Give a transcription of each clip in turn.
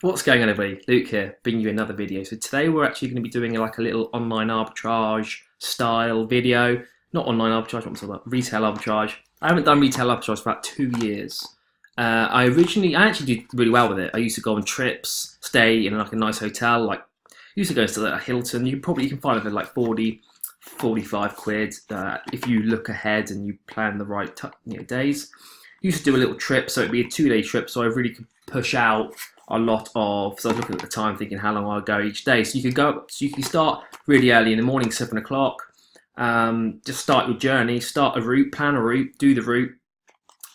What's going on, everybody? Luke here, bringing you another video. So today we're actually going to be doing like a little online arbitrage style video. Not online arbitrage, what I'm talking about, retail arbitrage. I haven't done retail arbitrage for about 2 years. I actually did really well with it. I used to go on trips, stay in like a nice hotel. Like, used to go to like a Hilton. You can find it for like 40, 45 quid if you look ahead and you plan the right days. Used to do a little trip, so it'd be a 2-day trip, so I really could push out a lot of, so I was looking at the time thinking how long I'll go each day. So you could go, so you can start really early in the morning, 7 o'clock, just start your journey, start a route, plan a route, do the route,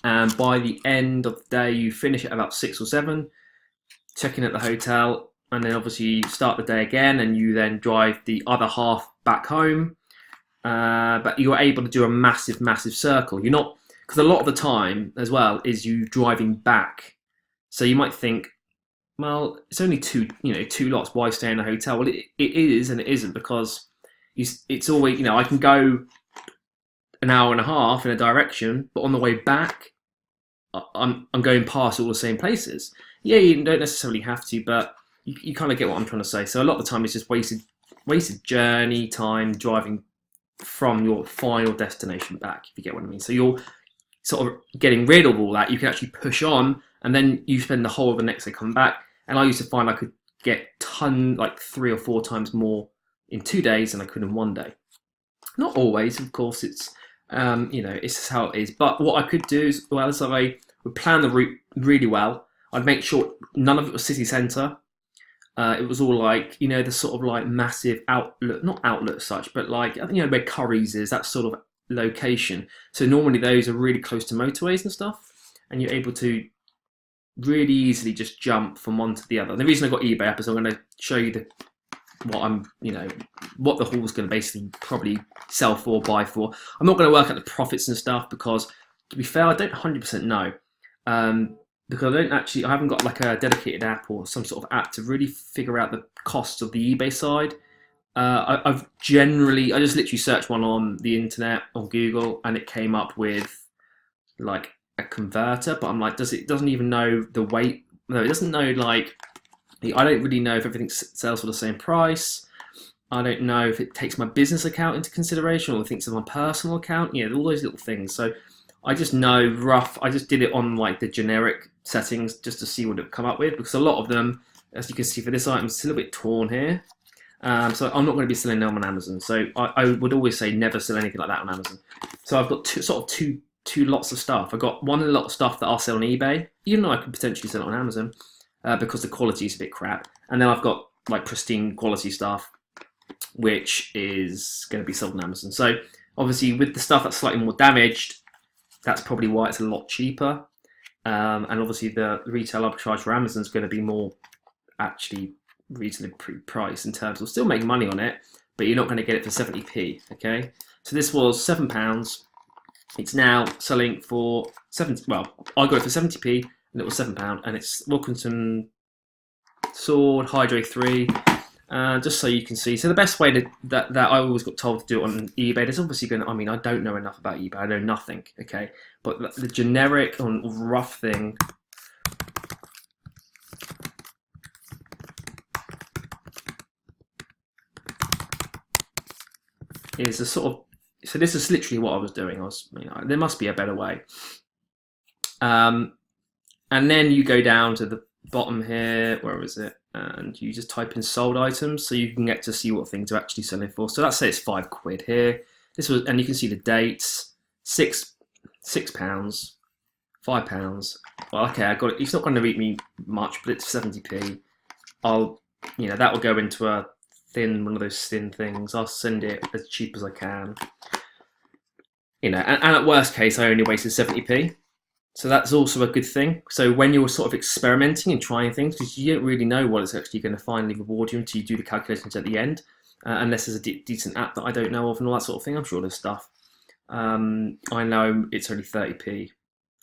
and by the end of the day you finish at about 6 or 7, check in at the hotel, and then obviously you start the day again and you then drive the other half back home. But you're able to do a massive circle. You're not, because a lot of the time as well is you driving back, so you might think, well, it's only two lots. Why stay in a hotel? Well, it is and it isn't, because it's always, I can go an hour and a half in a direction, but on the way back, I'm going past all the same places. Yeah, you don't necessarily have to, but you kind of get what I'm trying to say. So a lot of the time, it's just wasted journey time driving from your final destination back, if you get what I mean. So you're sort of getting rid of all that. You can actually push on, and then you spend the whole of the next day coming back. And I used to find I could get like 3 or 4 times more in 2 days than I could in 1 day. Not always, of course. It's it's just how it is. But what I could do is, well, is I would plan the route really well. I'd make sure none of it was city centre. It was all like, the sort of like massive outlet, not outlet as such, but like, where Curry's is, that sort of location. So normally those are really close to motorways and stuff, and you're able to really easily just jump from one to the other. And the reason I got eBay up is I'm going to show you what the haul's going to basically probably sell for, buy for. I'm not going to work out the profits and stuff, because to be fair, I don't 100% know. Because I haven't got like a dedicated app or some sort of app to really figure out the costs of the eBay side. I just literally searched one on the internet, on Google, and it came up with like a converter, but I'm like, it doesn't even know the weight. No, it doesn't know, like, I don't really know if everything sells for the same price. I don't know if it takes my business account into consideration or thinks of my personal account. All those little things. So I just know I just did it on like the generic settings just to see what it would come up with, because a lot of them, as you can see for this item, it's a little bit torn here. So I'm not going to be selling them on Amazon. So I would always say never sell anything like that on Amazon. So I've got two lots of stuff. I've got one lot of stuff that I'll sell on eBay, even though I could potentially sell it on Amazon, because the quality is a bit crap. And then I've got like pristine quality stuff, which is going to be sold on Amazon. So obviously with the stuff that's slightly more damaged, that's probably why it's a lot cheaper. And obviously the retail arbitrage for Amazon is going to be more actually reasonably priced in terms of still making money on it, but you're not going to get it for 70p. Okay, so this was £7. It's now selling for 70. Well, I got it for 70p, and it was £7, and it's Wilkinson Sword Hydro 3. Just so you can see. So the best way that I always got told to do it on eBay, there's obviously going to, I don't know enough about eBay. I know nothing, okay? But the generic and rough thing is a sort of, so this is literally what I was doing. There must be a better way. And then you go down to the bottom here, where is it? And you just type in sold items, so you can get to see what things are actually selling for. So let's say it's £5 here. This was, and you can see the dates: £6, £5. Well, okay, I got it. It's not going to read me much, but it's 70p. That will go into one of those thin things. I'll send it as cheap as I can. And at worst case, I only wasted 70p. So that's also a good thing. So when you're sort of experimenting and trying things, because you don't really know what it's actually going to finally reward you until you do the calculations at the end, unless there's a decent app that I don't know of and all that sort of thing. I'm sure there's stuff. I know it's only 30p,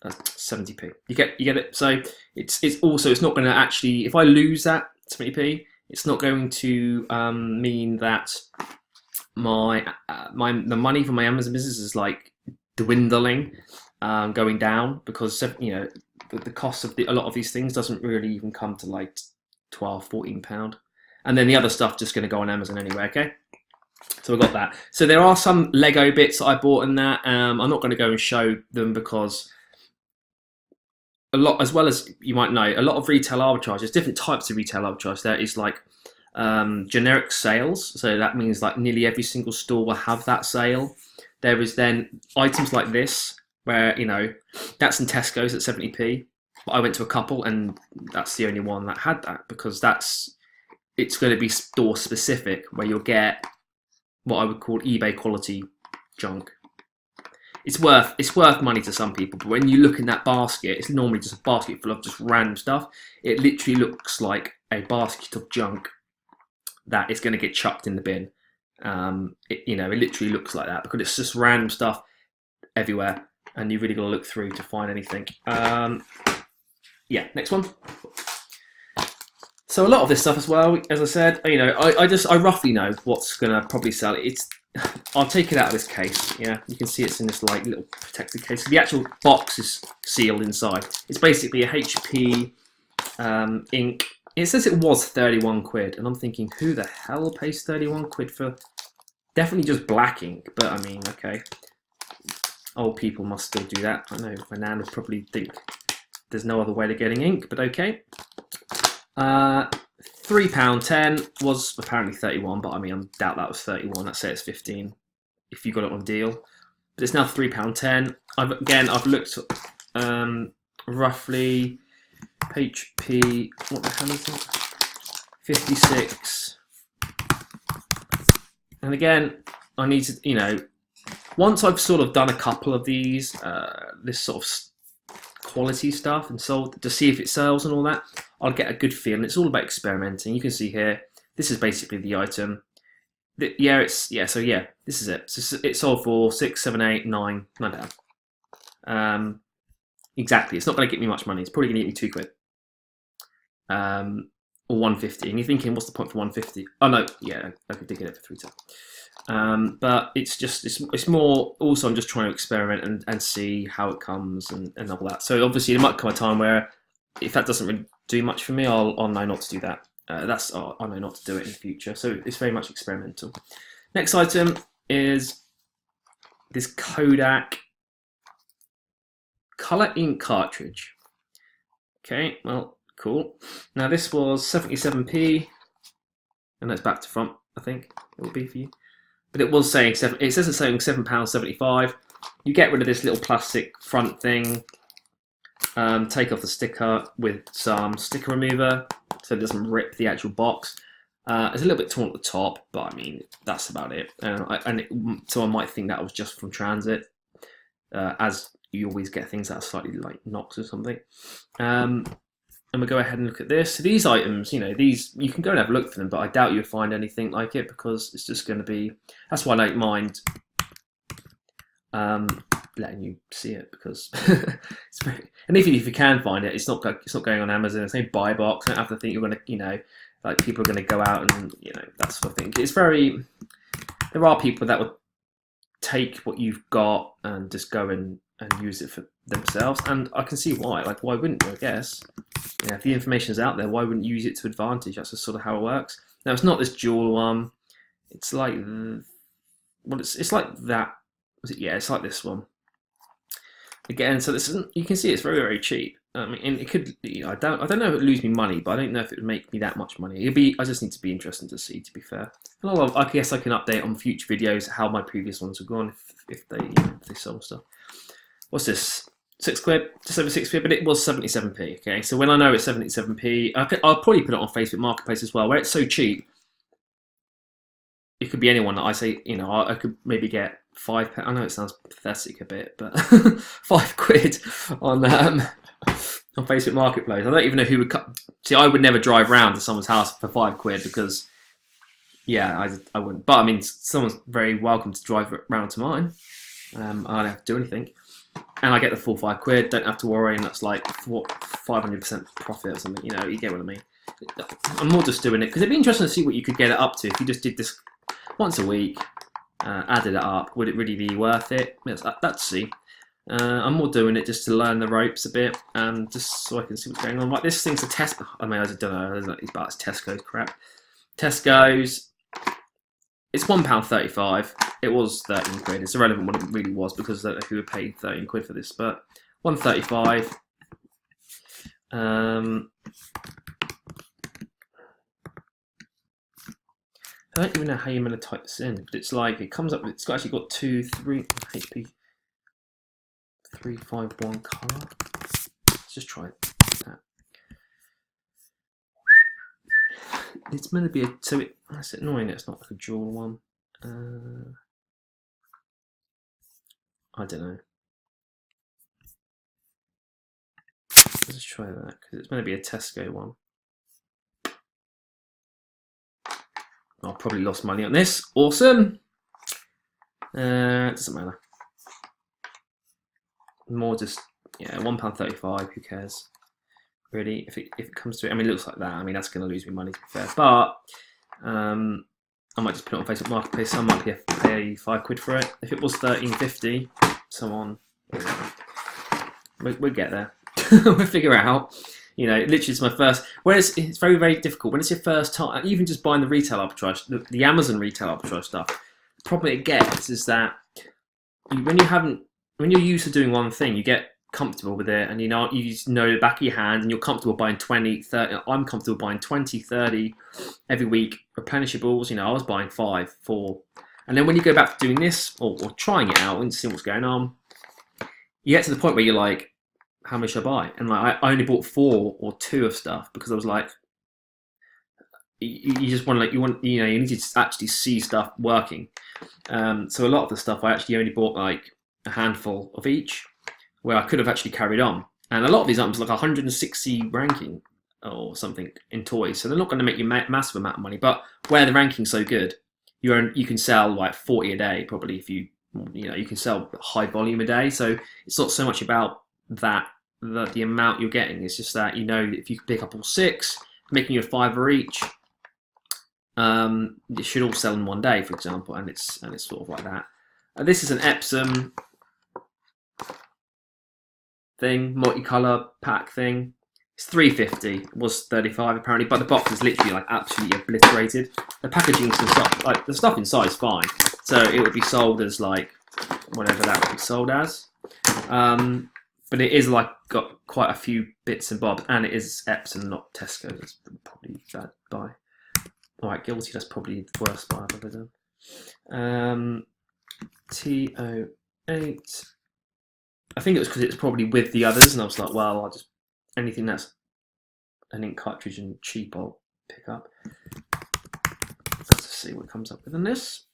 70p. You get it. So it's not going to actually, if I lose that 70p, it's not going to mean that the money for my Amazon business is like dwindling. Going down, because the cost of a lot of these things doesn't really even come to like 12, 14 pound. And then the other stuff just going to go on Amazon anyway, okay? So I got that. So there are some Lego bits that I bought in that. I'm not going to go and show them because a lot, as well as you might know, a lot of retail arbitrage, there's different types of retail arbitrage. There is like generic sales. So that means like nearly every single store will have that sale. There is then items like this, where, you know, that's in Tesco's at 70p. But I went to a couple and that's the only one that had that, because it's going to be store specific, where you'll get what I would call eBay quality junk. It's worth money to some people, but when you look in that basket, it's normally just a basket full of just random stuff. It literally looks like a basket of junk that is going to get chucked in the bin. It literally looks like that because it's just random stuff everywhere, and you really got to look through to find anything. Yeah, next one. So a lot of this stuff as well, as I said, you know, I roughly know what's gonna probably sell. I'll take it out of this case. Yeah, you can see it's in this like little protected case. So the actual box is sealed inside. It's basically a HP ink. It says it was 31 quid, and I'm thinking, who the hell pays 31 quid for definitely just black ink? But I mean, okay, old people must still do that. I know my nan would probably think there's no other way to getting ink, but okay. £3.10 was apparently 31, but I mean, I doubt that was 31. Let's say it's 15 if you got it on deal. But it's now £3.10. I've looked roughly HP. What the hell is it? 56. And again, I need to, you know, once I've sort of done a couple of these, this sort of quality stuff and sold to see if it sells and all that, I'll get a good feel. And it's all about experimenting. You can see here, this is basically the item. This is it. So it sold for 6, 7, 8, 9 pounds. Exactly. It's not going to get me much money. It's probably going to get me 2 quid. Or 150. And you're thinking, what's the point for 150? Oh no, yeah, I could dig it for 3 but it's just, it's more, also I'm just trying to experiment and see how it comes and all that. So obviously there might come a time where if that doesn't really do much for me, I'll know not to do that. I know not to do it in the future. So it's very much experimental. Next item is this Kodak color ink cartridge. Okay, well, cool. Now this was 77p, and that's back to front, I think it will be for you. But it was saying it says it's saying £7.75. You get rid of this little plastic front thing. Take off the sticker with some sticker remover so it doesn't rip the actual box. It's a little bit torn at the top, but I mean, that's about it. So I might think that was just from transit, as you always get things that are slightly like knocks or something. And we'll go ahead and look at this. So these items, you know, you can go and have a look for them, but I doubt you'll find anything like it because it's just going to be, that's why I don't mind letting you see it, because it's very, and even if you can find it, it's not going on Amazon. There's no buy box. You don't have to think you're going to, you know, like people are going to go out and, you know, that sort of thing. It's very, there are people that would take what you've got and just go and use it for themselves, and I can see why. Like, why wouldn't you? I guess, yeah, if the information is out there, why wouldn't you use it to advantage? That's just sort of how it works. Now, it's not this dual one. It's like, well, it's like that. Was it? Yeah, it's like this one. Again, so this isn't. You can see it's very, very cheap. I mean, and it could. You know, I don't know if it would lose me money, but I don't know if it would make me that much money. It'd be. I just need to be interested to see. To be fair, and I guess I can update on future videos how my previous ones have gone if they sold stuff. What's this? 6 quid, just over 6 quid, but it was 77p. Okay, so when I know it's 77p, I'll probably put it on Facebook Marketplace as well, where it's so cheap. It could be anyone that I say, you know, I could maybe get £5. I know it sounds pathetic a bit, but 5 quid on Facebook Marketplace. I don't even know who would cut. See, I would never drive round to someone's house for 5 quid because, yeah, I wouldn't. But I mean, someone's very welcome to drive round to mine. I don't have to do anything. And I get the full 5 quid, don't have to worry, and that's like 500% profit or something, you know, you get what I mean. I'm more just doing it because it'd be interesting to see what you could get it up to if you just did this once a week, added it up. Would it really be worth it? Let's see. I'm more doing it just to learn the ropes a bit and just so I can see what's going on. Like this thing's a test. I mean, I don't know. It's about Tesco's crap. Tesco's. It's £1.35. It was 13 quid. It's irrelevant what it really was because who had paid 13 quid for this, but £1.35. I don't even know how you're going to type this in, but it's like it comes up. It's actually got 2, 3 HP 351 color. Let's just try that. It's meant to be it's annoying. It's not like a dual one. I don't know. Let's just try that because it's meant to be a Tesco one. I probably lost money on this. Awesome. It doesn't matter. More just £1.35. Who cares? Really, if it comes to it, I mean, it looks like that. I mean, that's going to lose me money to be fair. But I might just put it on Facebook Marketplace. I might pay 5 quid for it. If it was 13.50, someone we'll get there. We'll figure it out. You know, literally, it's my first. Whereas it's very, very difficult when it's your first time. Even just buying the retail arbitrage, the Amazon retail arbitrage stuff. The problem it gets is that when you're used to doing one thing, you get comfortable with it, and you just know the back of your hand, and you're comfortable buying 20, 30. I'm comfortable buying 20, 30 every week. Replenishables. You know, I was buying 5, 4, and then when you go back to doing this or trying it out and seeing what's going on, you get to the point where you're like, how much should I buy? And like I only bought 4 or 2 of stuff because I was like, you just want to you need to actually see stuff working. So a lot of the stuff I actually only bought like a handful of each, where I could have actually carried on. And a lot of these items like 160 ranking or something in toys, so they're not going to make you massive amount of money. But where the ranking's so good, you can sell like 40 a day probably if you can sell high volume a day. So it's not so much about that the amount you're getting. It's just that if you pick up all 6, making you a £5 each, it should all sell in one day, for example, and it's sort of like that. This is an Epsom thing, multicolour pack thing. It's £3.50. It was £35 apparently, but the box is literally like absolutely obliterated. The packaging stuff, like the stuff inside, is fine, so it would be sold as like whatever that would be sold as. But it is like got quite a few bits and bobs, and it is Epsom, not Tesco. That's probably bad buy. Alright, guilty. That's probably the worst buy I've ever done. T08. I think it was because it's probably with the others, and I was like, well, I'll just anything that's an ink cartridge and cheap, I'll pick up. Let's see what comes up with in this.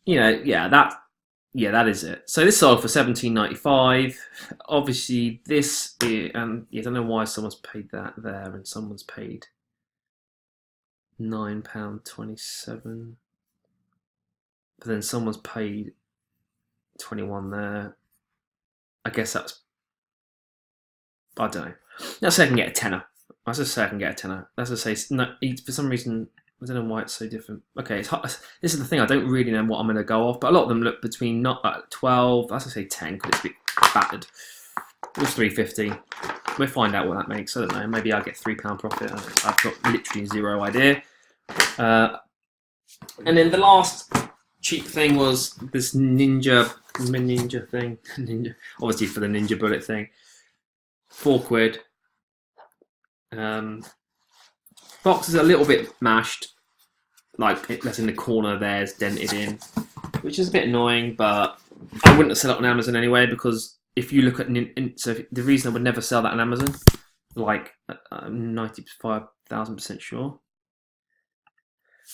That is it. So this sold for £17.95. Obviously, this I don't know why someone's paid that there and someone's paid £9.27. But then someone's paid 21 there. I guess that's, I don't know. Let's say I can get a tenner. Let's just say I can get a tenner. Let's just say no, for some reason I don't know why it's so different. Okay, it's hot. This is the thing. I don't really know what I'm going to go off, but a lot of them look between not 12. Let's just say 10 because it's a bit battered. It was £3.50. We'll find out what that makes. I don't know. Maybe I'll get £3 profit. I've got literally zero idea. And then the last cheap thing was this ninja thing. Ninja, obviously for the ninja bullet thing. £4. Box is a little bit mashed. Like that's in the corner there's dented in, which is a bit annoying, but I wouldn't have sell it on Amazon anyway, because if you look at so the reason I would never sell that on Amazon, like I'm 95,000% sure,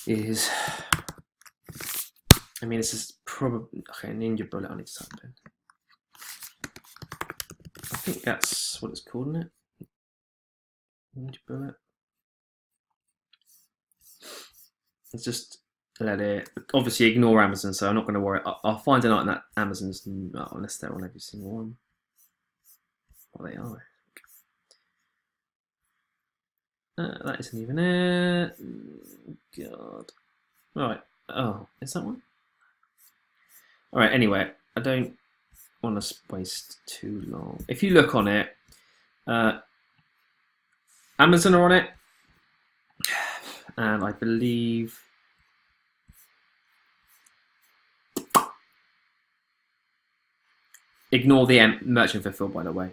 is this is probably okay. Ninja bullet. I need to type in. I think that's what it's called, isn't it? Ninja bullet. Let's just let it. Obviously, ignore Amazon, so I'm not going to worry. I'll find an item that Amazon's unless they're on every single one. Well, they are. That isn't even it. God. All right. Oh, is that one? All right. Anyway, I don't. want to waste too long. If you look on it, Amazon are on it, and I believe ignore the merchant fulfilled, by the way.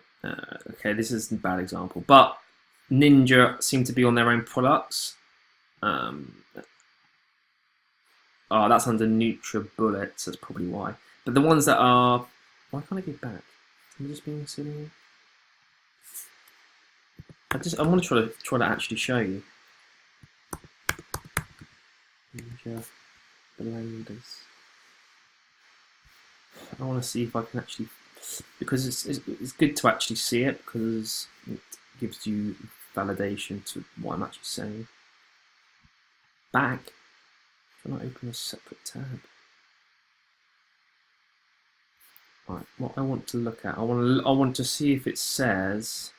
Okay, this is a bad example, but Ninja seem to be on their own products. Oh, that's under NutriBullet, so that's probably why. But the ones that are, why can't I get back? Am I just being silly? I want to try to actually show you. Ninja blenders. I want to see if I can actually, because it's good to actually see it, because it gives you validation to what I'm actually saying. Back. Can I open a separate tab? Right, what I want to look at, I want to see if it says.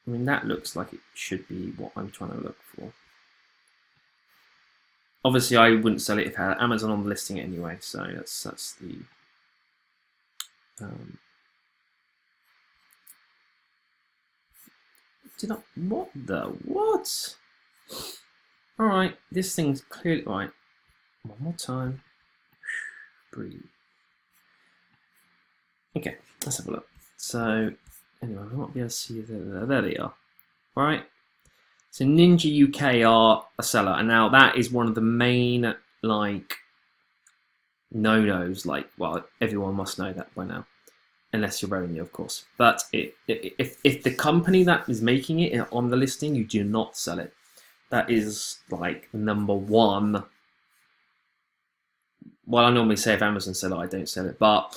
I mean, that looks like it should be what I'm trying to look for. Obviously, I wouldn't sell it if I had Amazon on the listing anyway, so that's the. What? Alright, this thing's clearly, right, one more time, breathe. Okay, let's have a look. So, anyway, I won't be able to see there they are. Alright, so Ninja UK are a seller, and now that is one of the main, like, no-nos, like, well, everyone must know that by now. Unless you're revenue, of course. But if the company that is making it on the listing, you do not sell it. That is like #1. Well, I normally say if Amazon sell it, I don't sell it. But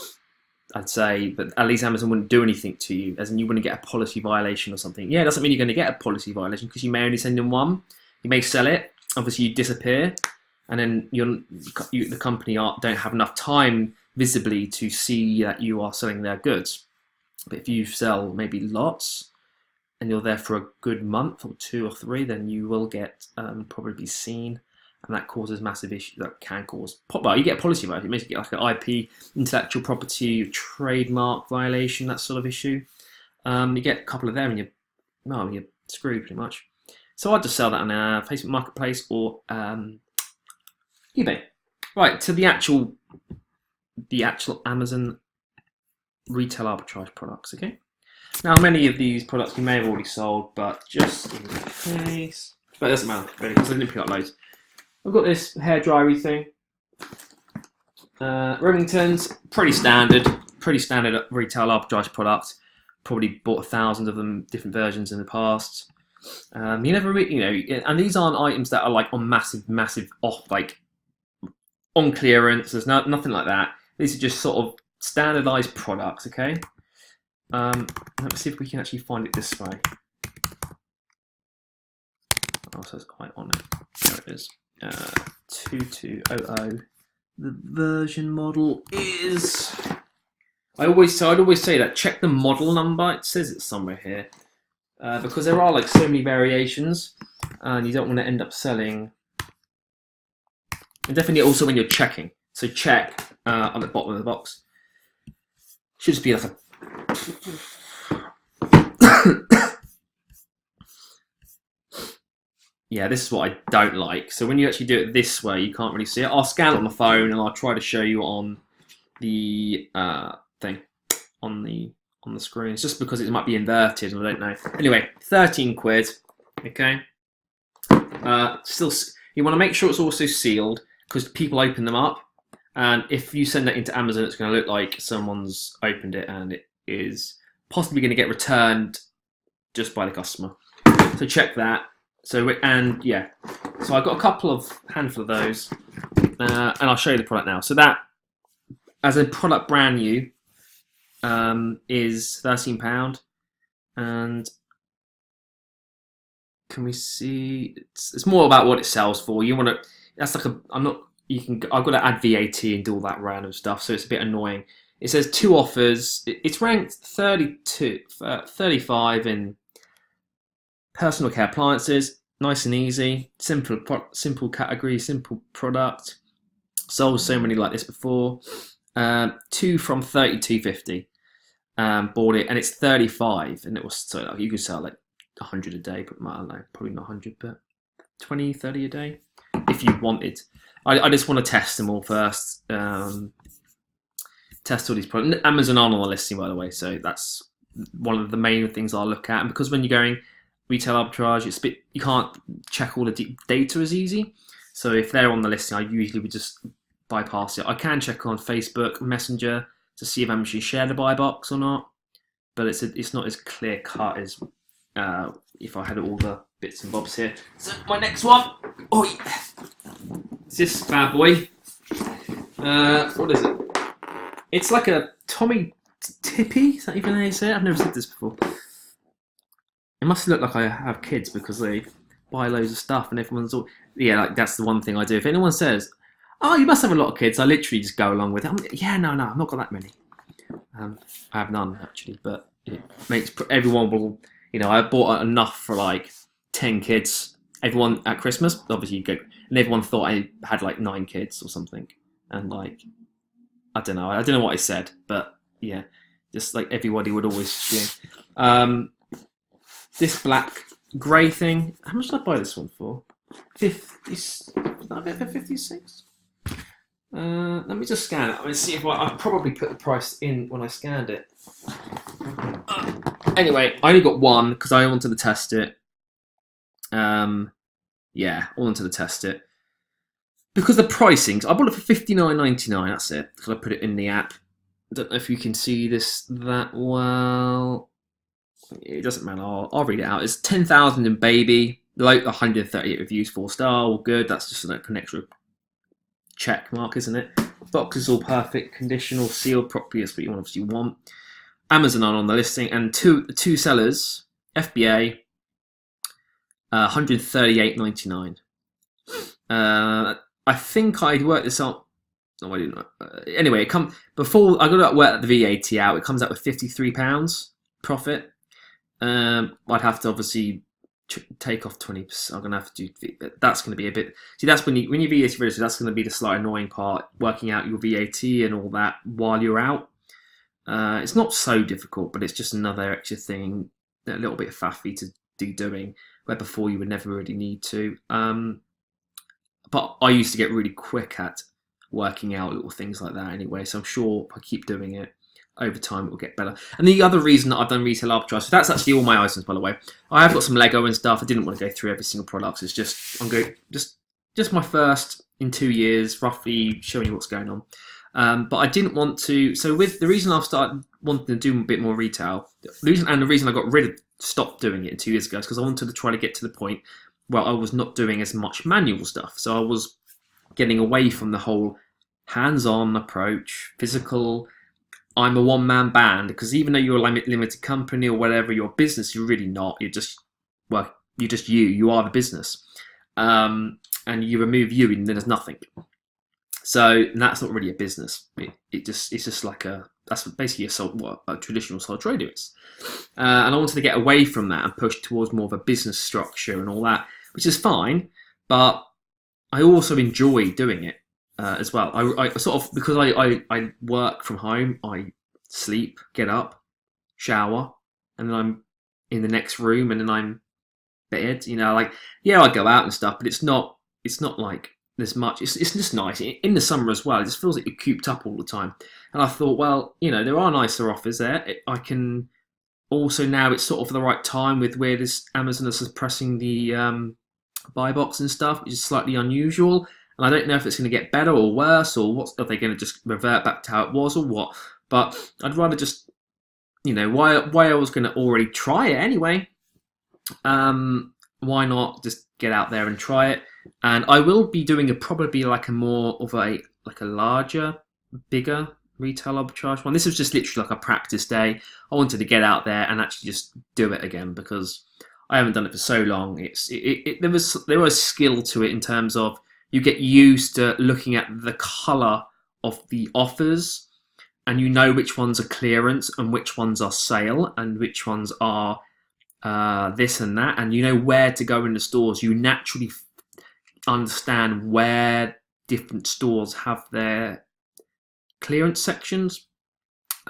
I'd say, but at least Amazon wouldn't do anything to you, as in you wouldn't get a policy violation or something. Yeah, it doesn't mean you're going to get a policy violation, because you may only send in one. You may sell it. Obviously, you disappear, and then the company don't have enough time visibly to see that you are selling their goods. But if you sell maybe lots and you're there for a good month or 2 or 3, then you will get probably seen, and that causes massive issues. That can cause, well, you get a policy violation. It makes you get like an IP, intellectual property, trademark violation, that sort of issue. You get a couple of them and you're screwed pretty much. So I'd just sell that on Facebook Marketplace or eBay. Right, to the actual Amazon retail arbitrage products, okay? Now, many of these products you may have already sold, but just in case, but it doesn't matter, really, because I didn't pick up loads. I've got this hair dryery thing. Remington's, pretty standard retail arbitrage product. Probably bought 1,000 of them, different versions in the past. You never really, and these aren't items that are like on massive off, like on clearance. There's nothing like that. These are just sort of standardized products, okay? Let's see if we can actually find it this way. Oh, so it's quite on it. There it is. 2200. The version model is. I'd always say that check the model number. It says it's somewhere here, because there are like so many variations, and you don't want to end up selling. And definitely also when you're checking. So check on the bottom of the box. Should just be like a. Yeah, this is what I don't like. So when you actually do it this way, you can't really see it. I'll scan it on my phone and I'll try to show you on the thing on the screen. It's just because it might be inverted and I don't know. Anyway, 13 quid. Okay. Still, you want to make sure it's also sealed, because people open them up, and if you send that into Amazon, it's going to look like someone's opened it, and it is possibly going to get returned just by the customer. So check that. So yeah, so I've got a handful of those, and I'll show you the product now. So that, as a product brand new, is £13, and can we see? It's more about what it sells for. You want to. That's like a. I've got to add VAT and do all that random stuff, so it's a bit annoying. It says 2 offers. It's ranked 35 in personal care appliances. Nice and easy. Simple category. Simple product. Sold so many like this before. 2 from 32.50. Bought it, and it's 35, and it was so like, you could sell like 100 a day, but I don't know, probably not 100, but 20, 30 a day if you wanted. I just want to test them all first. Test all these products. Amazon aren't on the listing, by the way, so that's one of the main things I'll look at. And because when you're going retail arbitrage, it's a bit, you can't check all the data as easy. So if they're on the listing, I usually would just bypass it. I can check on Facebook Messenger to see if I'm actually shared a buy box or not, but it's not as clear cut as if I had all the bits and bobs here. So my next one, oh yeah, it's this bad boy. What is it? It's like a Tommy Tippy. Is that even how you say it? I've never said this before. It must look like I have kids because they buy loads of stuff and everyone's all, yeah, like that's the one thing I do. If anyone says, "Oh, you must have a lot of kids," I literally just go along with it. Yeah, no, I've not got that many. I have none actually, but it makes everyone will. You know, I bought enough for like 10 kids. Everyone at Christmas, obviously, you go, and everyone thought I had like 9 kids or something, and like I don't know what I said, but yeah, just like everybody would always assume. This black grey thing. How much did I buy this one for? 50. Was that a bit for 56? Let me just scan it. Let's see if I probably put the price in when I scanned it. Anyway, I only got one because I wanted to test it. Yeah, I wanted to test it because the pricings. I bought it for $59.99. That's it. Because I put it in the app. I don't know if you can see this that well. It doesn't matter. I'll read it out. It's 10,000 in baby. Like 138 reviews, 4-star. All good. That's just an extra check mark, isn't it? Box is all perfect, condition, all sealed properly. That's what you obviously want. Amazon on the listing, and two sellers, FBA, $138.99. I think I'd worked this out. No, I didn't. Anyway, it before I got to work the VAT out. It comes out with £53 profit. I'd have to obviously take off 20%. I'm gonna have to do. That's gonna be a bit. See, that's when you VAT register. That's gonna be the slight annoying part. Working out your VAT and all that while you're out. It's not so difficult, but it's just another extra thing, a little bit faffy to do doing, where before you would never really need to. But I used to get really quick at working out little things like that anyway, so I'm sure if I keep doing it, over time it will get better. And the other reason that I've done retail arbitrage, so that's actually all my items, by the way. I have got some Lego and stuff. I didn't want to go through every single product. It's just just my first in 2 years, roughly showing you what's going on. But I didn't want to. So with the reason I've started wanting to do a bit more retail, the reason I stopped doing it 2 years ago is because I wanted to try to get to the point where I was not doing as much manual stuff. So I was getting away from the whole hands-on approach, physical. I'm a one-man band, because even though you're a limited company or whatever, your business, you're really not. You're just you are the business, and you remove you, and then there's nothing. So that's not really a business. It's just like that's basically a traditional sole trader is. And I wanted to get away from that and push towards more of a business structure and all that, which is fine. But I also enjoy doing it as well. I sort of, because I work from home, I sleep, get up, shower, and then I'm in the next room, and then I'm bed. You know, like, yeah, I go out and stuff, but it's not like there's much. It's just nice in the summer as well. It just feels like you're cooped up all the time. And I thought, well, you know, there are nicer offers there. I can also, now it's sort of the right time with where this Amazon is suppressing the buy box and stuff, which is slightly unusual. And I don't know if it's going to get better or worse, or are they going to just revert back to how it was or what. But I'd rather just, you know, why I was going to already try it anyway. Why not just get out there and try it? And I will be doing probably like a more of a larger, bigger retail arbitrage one. This was just literally like a practice day. I wanted to get out there and actually just do it again, because I haven't done it for so long. There was skill to it in terms of you get used to looking at the colour of the offers, and you know which ones are clearance and which ones are sale and which ones are this and that, and you know where to go in the stores. You naturally understand where different stores have their clearance sections.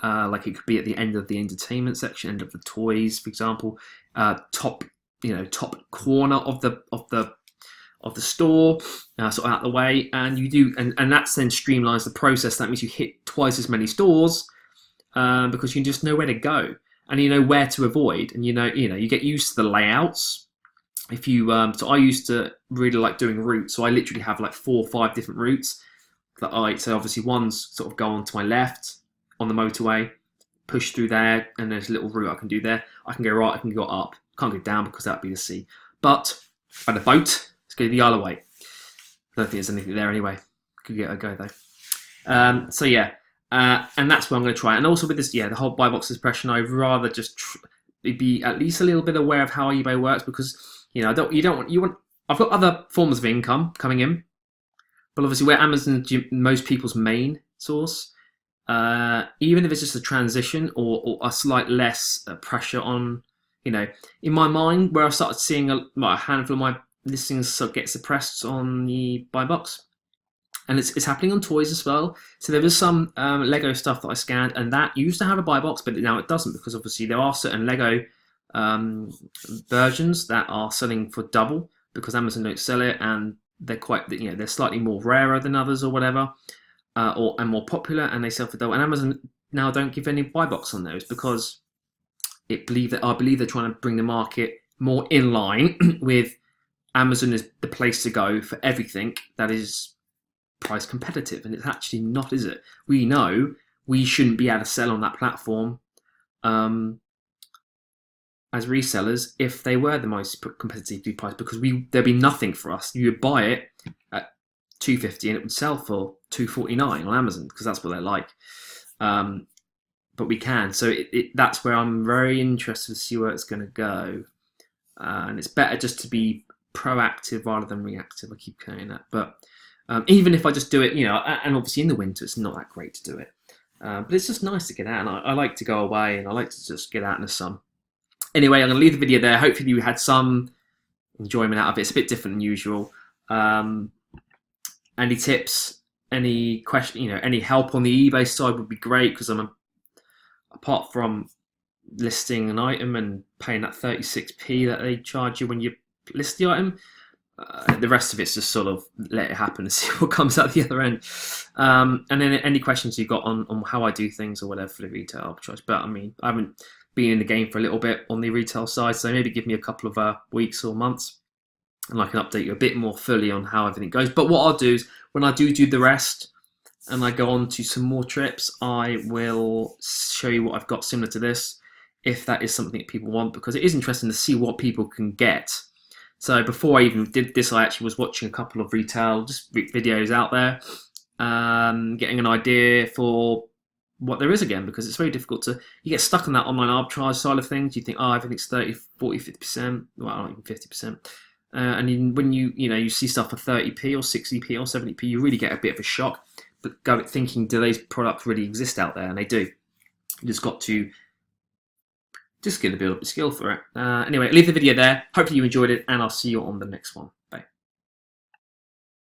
Like it could be at the end of the entertainment section, end of the toys, for example, top corner of the store, sort of out the way, and you do, and that's then streamlines the process. That means you hit twice as many stores because you just know where to go and you know where to avoid, and you get used to the layouts. If you so I used to really like doing routes, so I literally have like 4 or 5 different routes that so obviously one's sort of go on to my left on the motorway, push through there, and there's a little route I can do there. I can go right, I can go up, can't go down because that'd be the sea. But by the boat, let's go the other way. I don't think there's anything there anyway. Could get a go though. So yeah, and that's what I'm going to try. And also with this, the whole buy box suppression, I'd rather just be at least a little bit aware of how eBay works, because you want. I've got other forms of income coming in, but obviously where Amazon's most people's main source, even if it's just a transition or a slight less pressure on, in my mind, where I started seeing a handful of my listings get suppressed on the buy box, and it's happening on toys as well. So there was some Lego stuff that I scanned, and that used to have a buy box, but now it doesn't, because obviously there are certain Lego versions that are selling for double because Amazon don't sell it, and they're quite, they're slightly more rarer than others or whatever, and more popular, and they sell for double. And Amazon now don't give any buy box on those because I believe they're trying to bring the market more in line with Amazon is the place to go for everything that is price competitive, and it's actually not, is it? We know we shouldn't be able to sell on that platform as resellers if they were the most competitively priced, because there'd be nothing for us. You would buy it at $250 and it would sell for $249 on Amazon because that's what they're like. But we can, so that's where I'm very interested to see where it's going to go, and it's better just to be proactive rather than reactive. I keep saying that, but even if I just do it, and obviously in the winter it's not that great to do it, but it's just nice to get out, and I like to go away, and I like to just get out in the sun. Anyway, I'm going to leave the video there. Hopefully you had some enjoyment out of it. It's a bit different than usual. Any tips, any question, any help on the eBay side would be great, because apart from listing an item and paying that 36p that they charge you when you list the item, the rest of it's just sort of let it happen and see what comes out the other end. And then any questions you got on how I do things or whatever for the retail arbitrage. But I haven't been in the game for a little bit on the retail side, so maybe give me a couple of weeks or months, and I can update you a bit more fully on how everything goes. But what I'll do is, when I do the rest and I go on to some more trips, I will show you what I've got similar to this, if that is something that people want, because it is interesting to see what people can get. So before I even did this, I actually was watching a couple of retail videos out there, getting an idea for what there is again, because it's very difficult you get stuck on that online arbitrage side of things. You think, everything's 30, 40, 50%, well, not even 50%. And when you see stuff for 30p or 60p or 70p, you really get a bit of a shock. But go thinking, do these products really exist out there? And they do. You just got to get a bit of skill for it. Anyway, leave the video there. Hopefully you enjoyed it, and I'll see you on the next one.